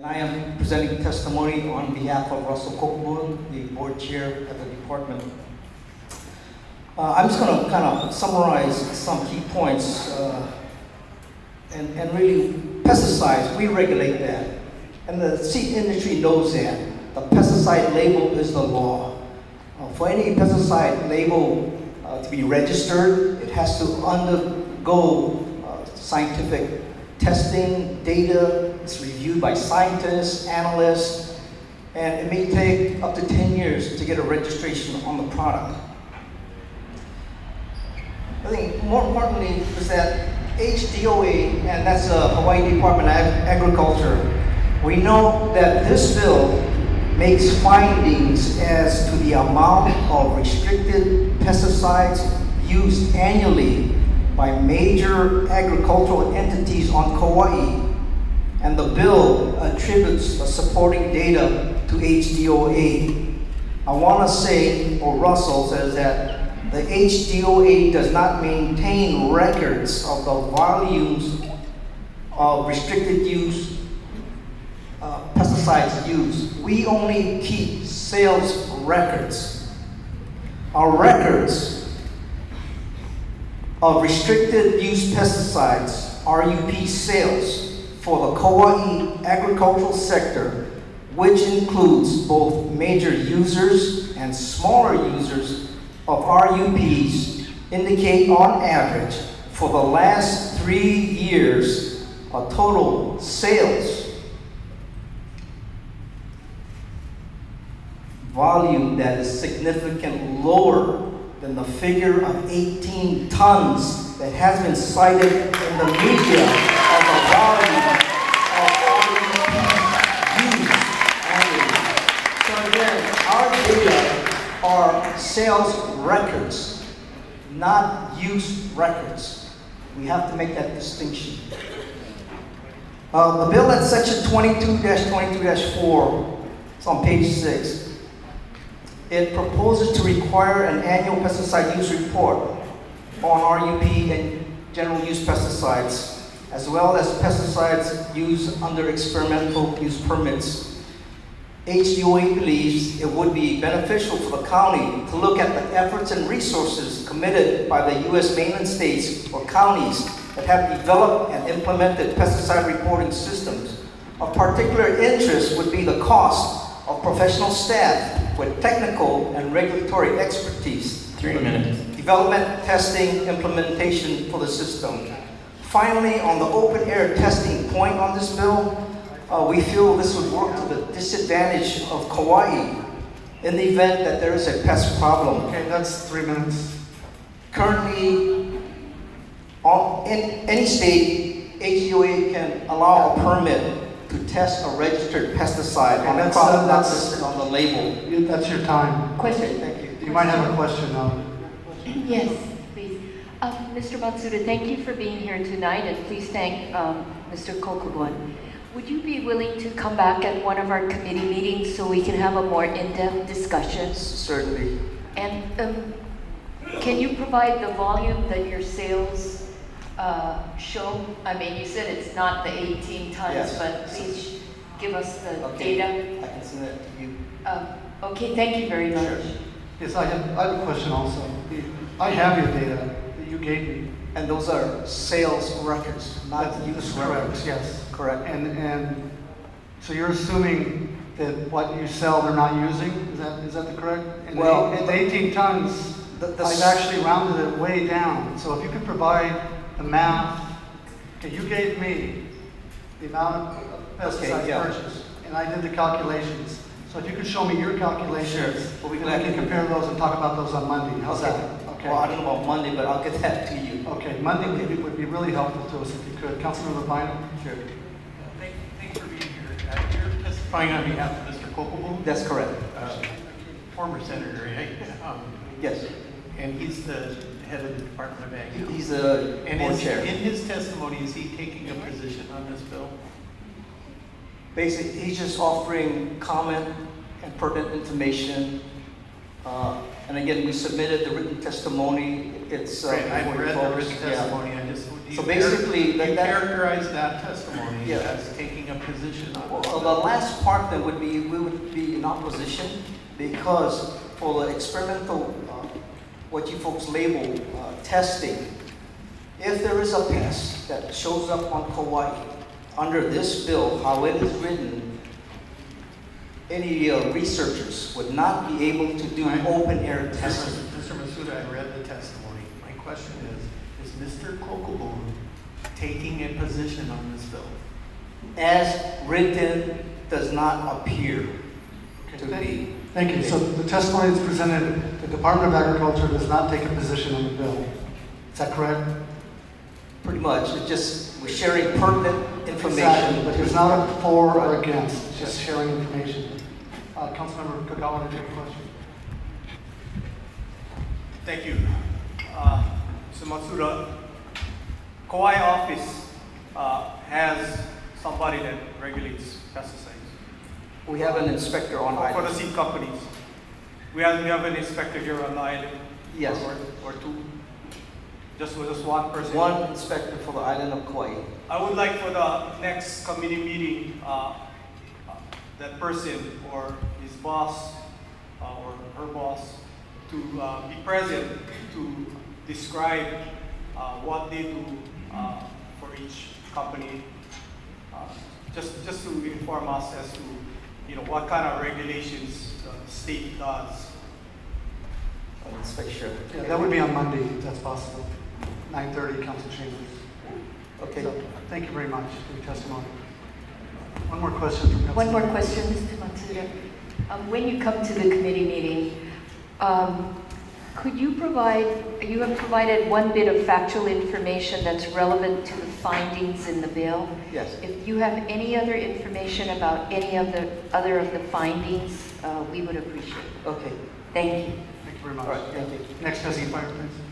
And I am presenting testimony on behalf of Russell Kokobun, the board chair at the department. I'm just going to kind of summarize some key points. And really, pesticides, we regulate that. And the seed industry knows that. The pesticide label is the law. For any pesticide label to be registered, it has to undergo scientific testing, data. It's reviewed by scientists, analysts, and it may take up to 10 years to get a registration on the product. I think more importantly is that HDOA, and that's the Hawaii Department of Agriculture, we know that this bill makes findings as to the amount of restricted pesticides used annually by major agricultural entities on Kauai, and the bill attributes the supporting data to HDOA. I want to say, or Russell says that the HDOA does not maintain records of the volumes of restricted use pesticides used. We only keep sales records. Our records of restricted use pesticides, RUP sales, for the Kauai agricultural sector, which includes both major users and smaller users of RUPs, indicate on average for the last 3 years a total sales volume that is significantly lower than the figure of 18 tons that has been cited in the media as a volume of RUPs used annually. So again, our data are sales records, not use records. We have to make that distinction. The bill at section 22-22-4, it's on page 6. It proposes to require an annual pesticide use report on RUP and general use pesticides, as well as pesticides used under experimental use permits. HDOA believes it would be beneficial for the county to look at the efforts and resources committed by the U.S. mainland states or counties that have developed and implemented pesticide reporting systems. Of particular interest would be the cost of professional staff with technical and regulatory expertise. 3 minutes. Development, testing, implementation for the system. Finally, on the open air testing point on this bill, we feel this would work to the disadvantage of Kauai in the event that there is a pest problem. Okay, that's 3 minutes. Currently, in any state, HDOA can allow a permit to test a registered pesticide on a product not listed on the label. That's your time. Question. Thank you. You might have a question now. Yes, please. Mr. Matsuda, thank you for being here tonight, and please thank Mr. Kokobun. Would you be willing to come back at one of our committee meetings so we can have a more in-depth discussion? Certainly. And can you provide the volume that your sales show? I mean, you said it's not the 18 tons, yes, but please give us the okay. data. I can send that to you. Okay, thank you very much. Sure. Yes, I have a question also. I have your data that you gave me. And those are sales records, not use records. Yes. Correct. And so you're assuming that what you sell they're not using? Is that the correct? And well, the 18 tons, I've actually rounded it way down. So if you could provide the math. Okay, you gave me the amount of pesticides purchased, and I did the calculations. So if you could show me your calculations, sure. well, we can compare those and talk about those on Monday. How's that? Okay. Well, I don't know about Monday, but I'll get that to you. Okay, Monday would be really helpful to us if you could. Councilmember Bynum? Sure. Thanks for being here. You're testifying on behalf of Mr. Kokobun? That's correct. Former senator, right? Yes. And he's the head of the Department of Ag. He's the board chair. In his testimony, is he taking a position on this bill? Basically, he's just offering comment and pertinent information. And again, we submitted the written testimony. it's. I've read the written Yeah. testimony, So basically, you that- characterize that testimony Yeah. as taking a position on this Well, the last part then would be, we would be in opposition because for the experimental, what you folks label testing, if there is a pest that shows up on Kauai, under this bill, how it is written, any researchers would not be able to do open air testing. Mr. Masuda, I read the testimony. My question is Mr. Kokobun taking a position on this bill? As written, does not appear to be. Thank you. So the testimony is presented, the Department of Agriculture does not take a position on the bill. Is that correct? Pretty much, it's just, we're sharing pertinent information. Exactly, but there's not a for or against, it's just sharing information. Councilmember Kagawa, did you have a question? Thank you. Mr. Matsuda, Kauai office has somebody that regulates pesticides. We have an inspector on For the island. seed companies. We have an inspector here on the island. Yes. Or two. Just one person. One inspector for the island of Kauai. I would like for the next committee meeting, that person or his boss or her boss to be present to describe what they do for each company, just to inform us as to what kind of regulations the state does. An inspection. Yeah, that would be on Monday, if that's possible. 9:30, council chambers. Okay. So, thank you very much for your testimony. One more question from Councilmember. One more question, Mr. Matsuda. When you come to the committee meeting, could you have provided one bit of factual information that's relevant to the findings in the bill? Yes. If you have any other information about any of the other of the findings, we would appreciate it. Okay. Thank you. Thank you very much. All right, thank you. Next testifier, please.